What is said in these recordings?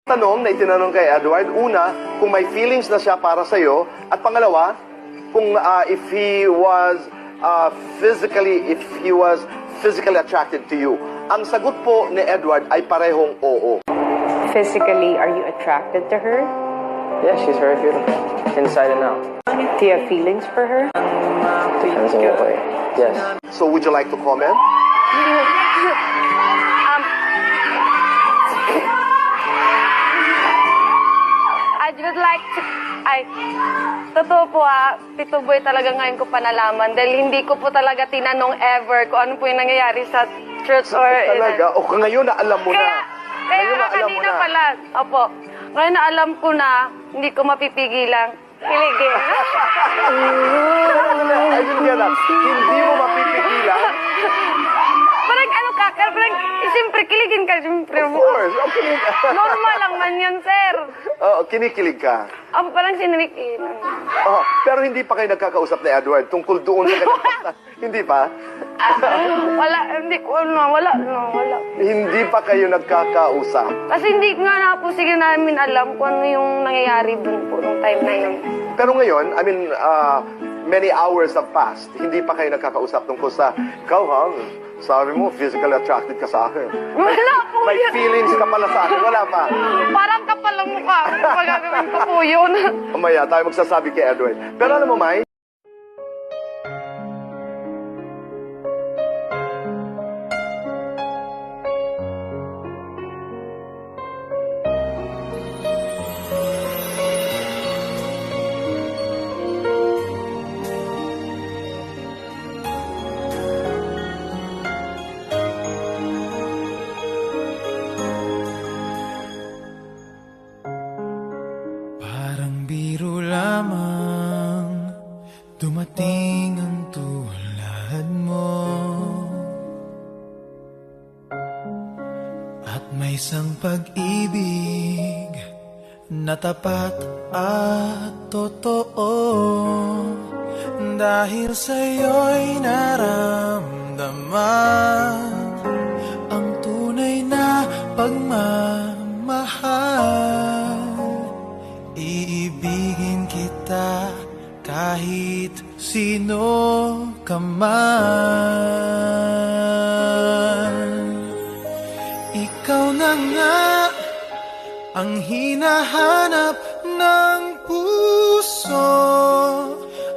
Tanong na itinanong kay Edward, una, kung may feelings na siya para sa'yo, at pangalawa, kung if he was physically attracted to you. Ang sagot po ni Edward ay parehong oo. Physically, are you attracted to her? Yeah, she's very beautiful, inside and out. Do you have feelings for her? Depends on what way. Yes. So would you like to comment? I would like to... Totoo po Tito Boy, talaga ngayon ko pa nalaman dahil hindi ko po talaga tinanong ever kung ano po yung nangyayari sa church or... Talaga? O ngayon na alam mo na. Kaya Ngayon na alam mo kanina na. pala, opo, ngayon na alam ko na, hindi ko mapipigilang kiligin. Ayun nga lang, hindi mo mapipigilan. Parang ano ka, parang, siyempre, kiligin ka, siyempre. Of course. Okay. Normal lang man yun, sir. Oo, kinikilig ka. Parang sininikin. Oh, pero hindi pa kayo nagkakausap ni Edward tungkol doon sa kanyang Hindi pa? Wala, hindi ko, wala. Hindi pa kayo nagkakausap. Kasi hindi nga na po sige namin alam kung ano yung nangyayari dun po nung time na yun. Pero ngayon, I mean, many hours have passed. Hindi pa kayo nagkakausap tungkol sa, ikaw sabi mo, physically attracted ka sa akin. Wala po May yun. feelings ka pala sa akin. Wala pa. Parang kapal ang mukha. Pagagawin ko po yun. Mamaya tayo magsasabi kay Edward. Pero alam mo, May, Parang biro lamang dumating ang tulad mo, at may isang pag-ibig na tapat at totoo. Dahil sa'yo'y naramdaman ang tunay na pagmamahal. Iibigin kita kahit sino ka man. Ikaw na nga ang hinahanap ng puso,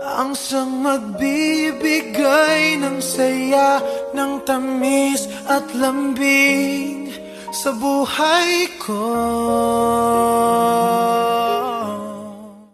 ang siyang magbibigay ng saya, ng tamis at lambing sa buhay ko.